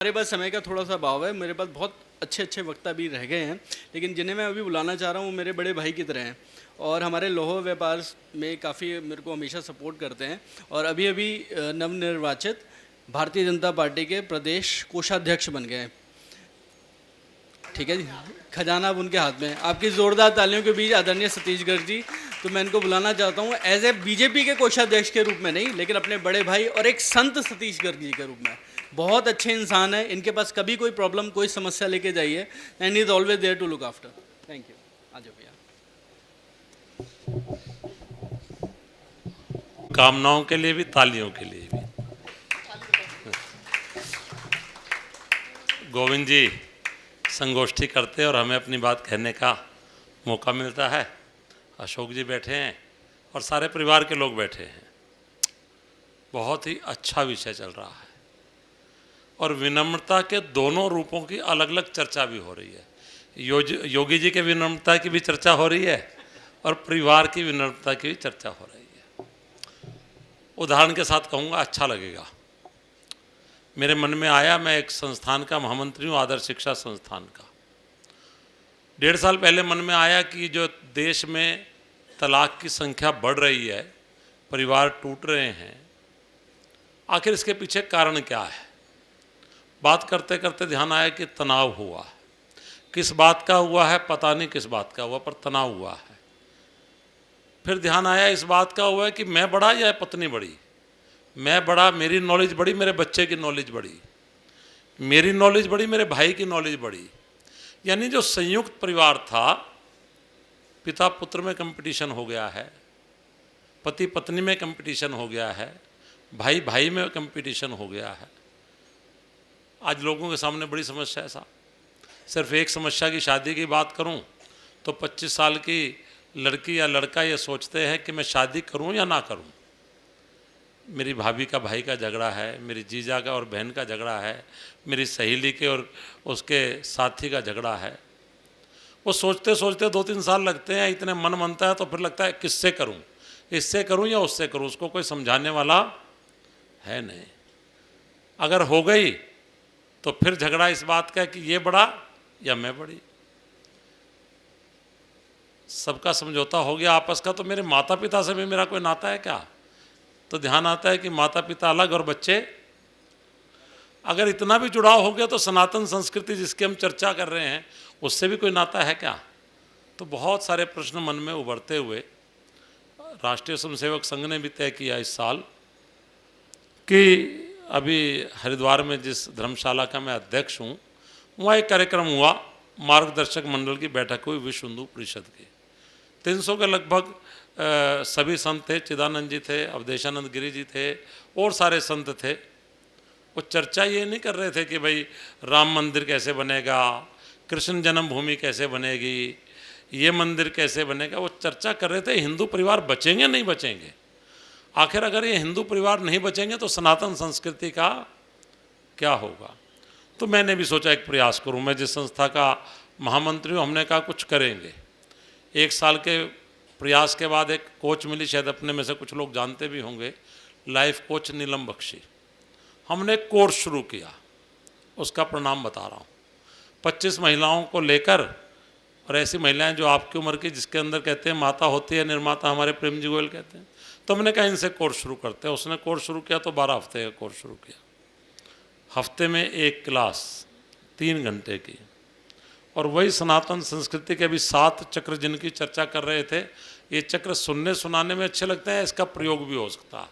हमारे पास समय का थोड़ा सा अभाव है। मेरे पास बहुत अच्छे अच्छे वक्ता भी रह गए हैं, लेकिन जिन्हें मैं अभी बुलाना चाह रहा हूँ वो मेरे बड़े भाई की तरह हैं और हमारे लौह व्यापार में काफ़ी मेरे को हमेशा सपोर्ट करते हैं। और अभी अभी नवनिर्वाचित भारतीय जनता पार्टी के प्रदेश कोषाध्यक्ष बन गए हैं। ठीक है जी, खजाना अब उनके हाथ में है। आपकी ज़ोरदार तालियों के बीच आदरणीय सतीश गर्ग जी, तो मैं इनको बुलाना चाहता हूँ एज ए बीजेपी के कोषाध्यक्ष के रूप में नहीं, लेकिन अपने बड़े भाई और एक संत सतीश गर्ग जी के रूप में। बहुत अच्छे इंसान है, इनके पास कभी कोई प्रॉब्लम कोई समस्या लेके जाइए, and he is always there to look after. Thank you. आ जाओ भैया। कामनाओं के लिए भी, तालियों के लिए भी। गोविंद जी संगोष्ठी करते और हमें अपनी बात कहने का मौका मिलता है। अशोक जी बैठे हैं और सारे परिवार के लोग बैठे हैं। बहुत ही अच्छा विषय चल रहा है और विनम्रता के दोनों रूपों की अलग अलग चर्चा भी हो रही है। योगी जी के विनम्रता की भी चर्चा हो रही है और परिवार की विनम्रता की भी चर्चा हो रही है। उदाहरण के साथ कहूँगा, अच्छा लगेगा। मेरे मन में आया, मैं एक संस्थान का महामंत्री हूँ, आदर्श शिक्षा संस्थान का। 1.5 साल पहले मन में आया कि जो देश में तलाक की संख्या बढ़ रही है, परिवार टूट रहे हैं, आखिर इसके पीछे कारण क्या है। बात करते करते ध्यान आया कि तनाव हुआ। किस बात का हुआ है पता नहीं, किस बात का हुआ, पर तनाव हुआ है। फिर ध्यान आया इस बात का हुआ है कि मैं बड़ा या पत्नी बड़ी। मैं बड़ा, मेरी नॉलेज बड़ी, मेरे बच्चे की नॉलेज बड़ी, मेरी नॉलेज बड़ी, मेरे भाई की नॉलेज बड़ी। यानी जो संयुक्त परिवार था, पिता पुत्र में कंपटीशन हो गया है, पति पत्नी में कंपटीशन हो गया है, भाई भाई में कंपटीशन हो गया है। आज लोगों के सामने बड़ी समस्या है साहब। सिर्फ एक समस्या की शादी की बात करूं तो 25 साल की लड़की या लड़का ये सोचते हैं कि मैं शादी करूं या ना करूं। मेरी भाभी का भाई का झगड़ा है, मेरी जीजा का और बहन का झगड़ा है, मेरी सहेली के और उसके साथी का झगड़ा है। वो सोचते सोचते 2-3 साल लगते हैं, इतने मन मनता है तो फिर लगता है किससे करूं, इससे करूं या उससे करूं। उसको कोई समझाने वाला है नहीं। अगर हो गई तो फिर झगड़ा इस बात का कि ये बड़ा या मैं बड़ी। सबका समझौता हो गया आपस का, तो मेरे माता पिता से भी मेरा कोई नाता है क्या? तो ध्यान आता है कि माता पिता अलग और बच्चे। अगर इतना भी जुड़ाव हो गया तो सनातन संस्कृति जिसकी हम चर्चा कर रहे हैं उससे भी कोई नाता है क्या? तो बहुत सारे प्रश्न मन में उभरते हुए राष्ट्रीय स्वयंसेवक संघ ने भी तय किया इस साल कि अभी हरिद्वार में जिस धर्मशाला का मैं अध्यक्ष हूँ, वहाँ एक कार्यक्रम हुआ, मार्गदर्शक मंडल की बैठक हुई विश्व हिंदू परिषद की। 300 के लगभग सभी संत थे, चिदानंद जी थे, अवधेशानंद गिरी जी थे और सारे संत थे। वो चर्चा ये नहीं कर रहे थे कि भाई राम मंदिर कैसे बनेगा, कृष्ण जन्मभूमि कैसे बनेगी, ये मंदिर कैसे बनेगा। वो चर्चा कर रहे थे हिंदू परिवार बचेंगे नहीं बचेंगे। आखिर अगर ये हिंदू परिवार नहीं बचेंगे तो सनातन संस्कृति का क्या होगा। तो मैंने भी सोचा एक प्रयास करूं। मैं जिस संस्था का महामंत्री हूँ, हमने कहा कुछ करेंगे। 1 साल के प्रयास के बाद एक कोच मिली, शायद अपने में से कुछ लोग जानते भी होंगे, लाइफ कोच नीलम बख्शी। हमने एक कोर्स शुरू किया, उसका परिणाम बता रहा हूँ। 25 महिलाओं को लेकर, और ऐसी महिलाएं जो आपकी उम्र की, जिसके अंदर कहते हैं माता होती है निर्माता, हमारे प्रेम जी गोयल कहते हैं। तो हमने कहा इनसे कोर्स शुरू करते हैं। उसने कोर्स शुरू किया तो 12 हफ्ते का कोर्स शुरू किया। हफ्ते में एक क्लास 3 घंटे की, और वही सनातन संस्कृति के अभी 7 चक्र जिनकी चर्चा कर रहे थे। ये चक्र सुनने सुनाने में अच्छे लगते हैं, इसका प्रयोग भी हो सकता है।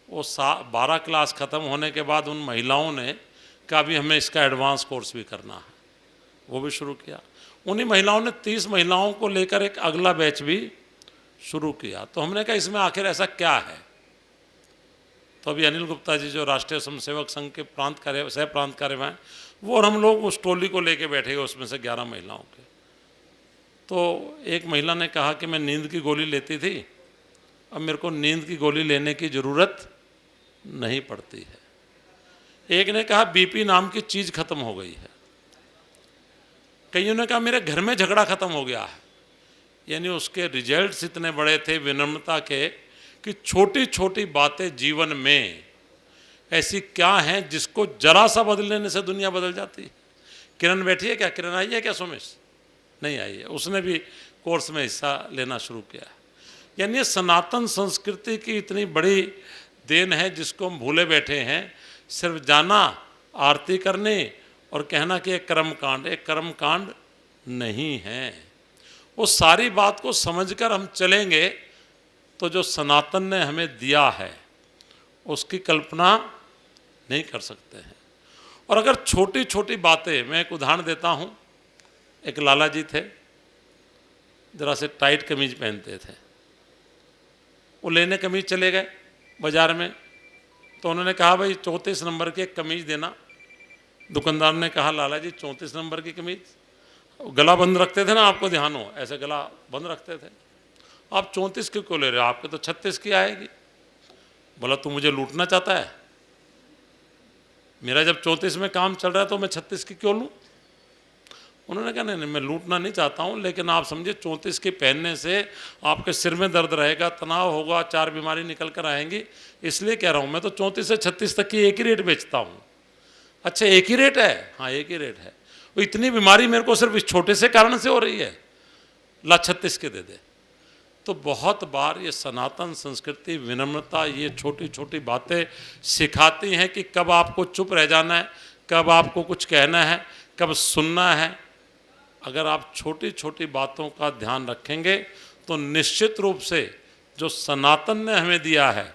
वो 12 क्लास ख़त्म होने के बाद उन महिलाओं ने कहा भी हमें इसका एडवांस कोर्स भी करना है, वो भी शुरू किया। उन्हीं महिलाओं ने 30 महिलाओं को लेकर एक अगला बैच भी शुरू किया। तो हमने कहा इसमें आखिर ऐसा क्या है। तो अभी अनिल गुप्ता जी जो राष्ट्रीय स्वयंसेवक संघ के सह प्रांत कार्यवाह हैं, वो और हम लोग उस टोली को लेके बैठे गए, उसमें से 11 महिलाओं के। तो एक महिला ने कहा कि मैं नींद की गोली लेती थी, अब मेरे को नींद की गोली लेने की ज़रूरत नहीं पड़ती है। एक ने कहा बीपी नाम की चीज़ खत्म हो गई है। कईयों ने कहा मेरे घर में झगड़ा खत्म हो गया है। यानी उसके रिजल्ट्स इतने बड़े थे विनम्रता के कि छोटी छोटी बातें जीवन में ऐसी क्या हैं जिसको जरा सा बदल लेने से दुनिया बदल जाती है। किरण बैठी है क्या? किरण आई है क्या? सोमेश नहीं आई है, उसने भी कोर्स में हिस्सा लेना शुरू किया। यानी सनातन संस्कृति की इतनी बड़ी देन है जिसको हम भूले बैठे हैं। सिर्फ जाना, आरती करने और कहना कि एक कर्मकांड, एक कर्मकांड नहीं है। वो सारी बात को समझकर हम चलेंगे तो जो सनातन ने हमें दिया है उसकी कल्पना नहीं कर सकते हैं। और अगर छोटी छोटी बातें, मैं एक उदाहरण देता हूँ। एक लाला जी थे, जरा से टाइट कमीज पहनते थे। वो लेने कमीज चले गए बाजार में, तो उन्होंने कहा भाई 34 नंबर की एक कमीज देना। दुकानदार ने कहा लाला जी 34 नंबर की कमीज, गला बंद रखते थे ना, आपको ध्यान हो, ऐसे गला बंद रखते थे। आप 34 की क्यों ले रहे हो? आपके तो 36 की आएगी। बोला तू मुझे लूटना चाहता है? मेरा जब 34 में काम चल रहा है तो मैं 36 की क्यों लूँ? उन्होंने कहा नहीं, मैं लूटना नहीं चाहता हूँ, लेकिन आप समझिए 34 की पहनने से आपके सिर में दर्द रहेगा, तनाव होगा, 4 बीमारी निकल कर आएंगी, इसलिए कह रहा हूँ। मैं तो 34 से 36 तक की एक ही रेट बेचता हूँ। अच्छा एक ही रेट है? हाँ एक ही रेट है। वो इतनी बीमारी मेरे को सिर्फ इस छोटे से कारण से हो रही है, ला 36 के दे दे। तो बहुत बार ये सनातन संस्कृति, विनम्रता, ये छोटी छोटी बातें सिखाती हैं कि कब आपको चुप रह जाना है, कब आपको कुछ कहना है, कब सुनना है। अगर आप छोटी छोटी बातों का ध्यान रखेंगे तो निश्चित रूप से जो सनातन ने हमें दिया है,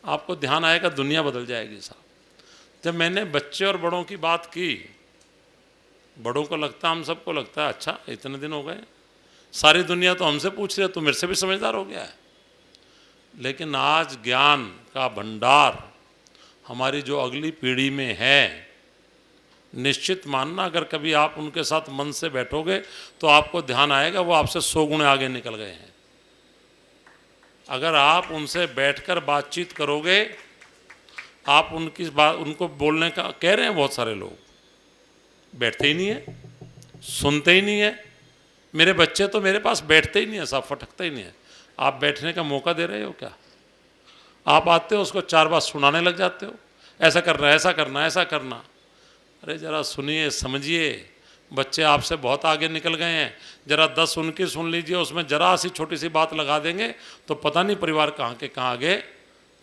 आपको ध्यान आएगा, दुनिया बदल जाएगी साहब। जब मैंने बच्चे और बड़ों की बात की, बड़ों को लगता, हम सबको लगता है अच्छा इतने दिन हो गए, सारी दुनिया तो हमसे पूछ रही है, तो मेरे से भी समझदार हो गया है। लेकिन आज ज्ञान का भंडार हमारी जो अगली पीढ़ी में है, निश्चित मानना अगर कभी आप उनके साथ मन से बैठोगे तो आपको ध्यान आएगा वो आपसे 100 गुणे आगे निकल गए हैं। अगर आप उनसे बैठकर बातचीत करोगे, आप उनकी बात, उनको बोलने का कह रहे हैं, बहुत सारे लोग बैठते ही नहीं है, सुनते ही नहीं है। मेरे बच्चे तो मेरे पास बैठते ही नहीं है साहब, फटकते ही नहीं है। आप बैठने का मौका दे रहे हो क्या? आप आते हो उसको 4 बार सुनाने लग जाते हो, ऐसा करना, ऐसा करना, ऐसा करना। अरे ज़रा सुनिए, समझिए, बच्चे आपसे बहुत आगे निकल गए हैं। ज़रा 10 उनकी सुन लीजिए, उसमें ज़रा सी छोटी सी बात लगा देंगे तो पता नहीं परिवार कहाँ के कहाँ आगे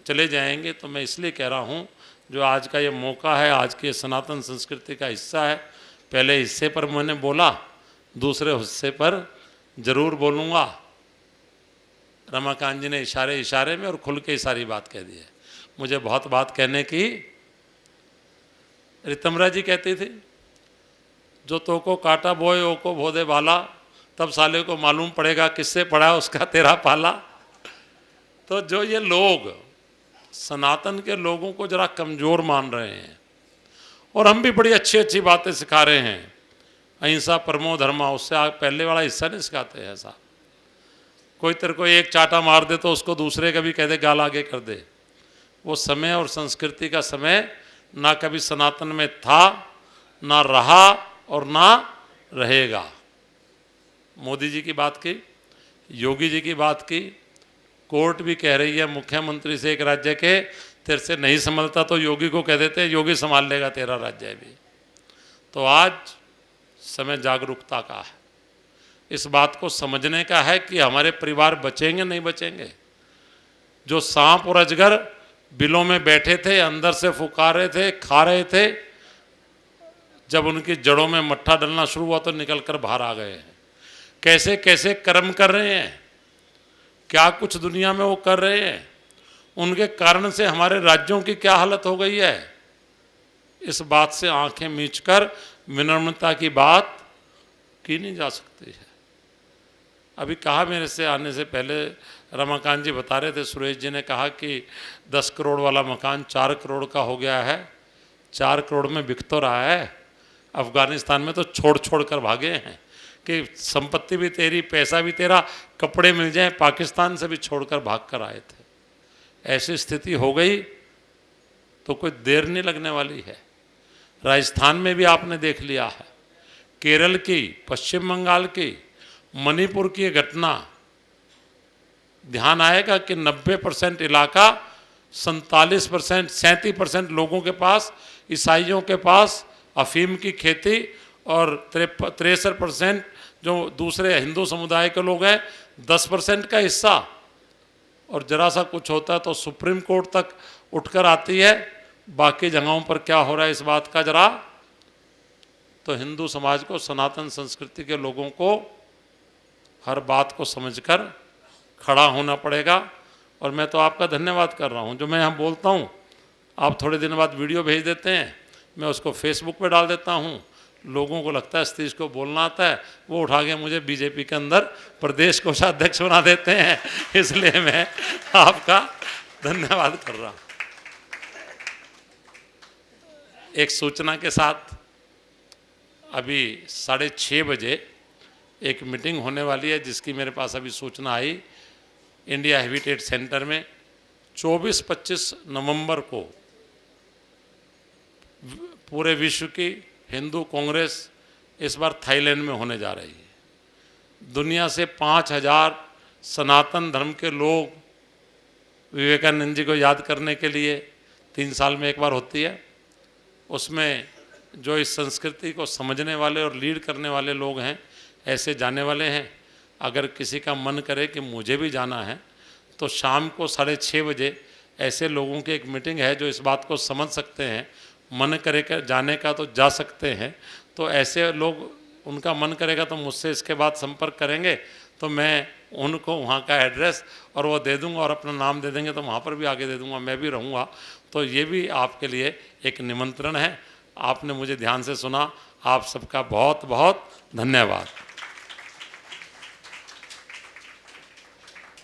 चले जाएंगे। तो मैं इसलिए कह रहा हूँ, जो आज का ये मौका है, आज की सनातन संस्कृति का हिस्सा है। पहले हिस्से पर मैंने बोला, दूसरे हिस्से पर ज़रूर बोलूँगा। रमाकांत जी ने इशारे इशारे में और खुल के सारी बात कह दी है। मुझे बहुत बात कहने की। रितमरा जी कहती थी, जो तो को काटा बोए ओ को भोदे बाला, तब साले को मालूम पड़ेगा किससे पड़ा उसका तेरा पाला। तो जो ये लोग सनातन के लोगों को जरा कमज़ोर मान रहे हैं, और हम भी बड़ी अच्छी अच्छी बातें सिखा रहे हैं, अहिंसा परमो धर्मा, उससे आप पहले वाला हिस्सा नहीं सिखाते हैं। ऐसा कोई तेरे को एक चाटा मार दे तो उसको दूसरे का भी कह दे, गाल आगे कर दे। वो समय और संस्कृति का समय ना कभी सनातन में था, ना रहा और ना रहेगा। मोदी जी की बात की, योगी जी की बात की, कोर्ट भी कह रही है मुख्यमंत्री से एक राज्य के, तेरे से नहीं संभलता तो योगी को कह देते, योगी संभाल लेगा तेरा राज्य भी। तो आज समय जागरूकता का है, इस बात को समझने का है कि हमारे परिवार बचेंगे नहीं बचेंगे। जो सांप और अजगर बिलों में बैठे थे, अंदर से फुकार रहे थे, खा रहे थे, जब उनकी जड़ों में मट्ठा डलना शुरू हुआ तो निकल कर बाहर आ गए हैं। कैसे कैसे कर्म कर रहे हैं, क्या कुछ दुनिया में वो कर रहे हैं, उनके कारण से हमारे राज्यों की क्या हालत हो गई है। इस बात से आंखें मींचकर विनम्रता की बात की नहीं जा सकती है। अभी कहा, मेरे से आने से पहले रमाकांत जी बता रहे थे, सुरेश जी ने कहा कि 10 करोड़ वाला मकान 4 करोड़ का हो गया है। 4 करोड़ में बिक तो रहा है। अफगानिस्तान में तो छोड़ छोड़ कर भागे हैं कि संपत्ति भी तेरी, पैसा भी तेरा, कपड़े मिल जाएं, पाकिस्तान से भी छोड़कर भाग कर आए थे। ऐसी स्थिति हो गई तो कोई देर नहीं लगने वाली है। राजस्थान में भी आपने देख लिया है, केरल की, पश्चिम बंगाल की, मणिपुर की घटना। ध्यान आएगा कि 90% इलाका 37% लोगों के पास, ईसाइयों के पास अफीम की खेती, और 63% जो दूसरे हिंदू समुदाय के लोग हैं 10% का हिस्सा। और जरा सा कुछ होता है तो सुप्रीम कोर्ट तक उठकर आती है। बाकी जगहों पर क्या हो रहा है इस बात का जरा, तो हिंदू समाज को, सनातन संस्कृति के लोगों को हर बात को समझकर खड़ा होना पड़ेगा। और मैं तो आपका धन्यवाद कर रहा हूँ, जो मैं यहाँ बोलता हूँ आप थोड़े दिन बाद वीडियो भेज देते हैं, मैं उसको फेसबुक पे डाल देता हूँ। लोगों को लगता है सतीश को बोलना आता है, वो उठा के मुझे बीजेपी के अंदर प्रदेश कोषाध्यक्ष बना देते हैं। इसलिए मैं आपका धन्यवाद कर रहा हूँ। एक सूचना के साथ, अभी 6:30 बजे एक मीटिंग होने वाली है जिसकी मेरे पास अभी सूचना आई इंडिया हेरिटेज सेंटर में। 24-25 नवंबर को पूरे विश्व की हिंदू कांग्रेस इस बार थाईलैंड में होने जा रही है। दुनिया से 5000 सनातन धर्म के लोग विवेकानंद जी को याद करने के लिए 3 साल में एक बार होती है। उसमें जो इस संस्कृति को समझने वाले और लीड करने वाले लोग हैं, ऐसे जाने वाले हैं। अगर किसी का मन करे कि मुझे भी जाना है तो शाम को 6:30 बजे ऐसे लोगों की एक मीटिंग है जो इस बात को समझ सकते हैं। मन करे जाने का तो जा सकते हैं। तो ऐसे लोग, उनका मन करेगा तो मुझसे इसके बाद संपर्क करेंगे, तो मैं उनको वहाँ का एड्रेस और वो दे दूँगा, और अपना नाम दे देंगे तो वहाँ पर भी आगे दे दूँगा, मैं भी रहूँगा। तो ये भी आपके लिए एक निमंत्रण है। आपने मुझे ध्यान से सुना, आप सबका बहुत बहुत धन्यवाद।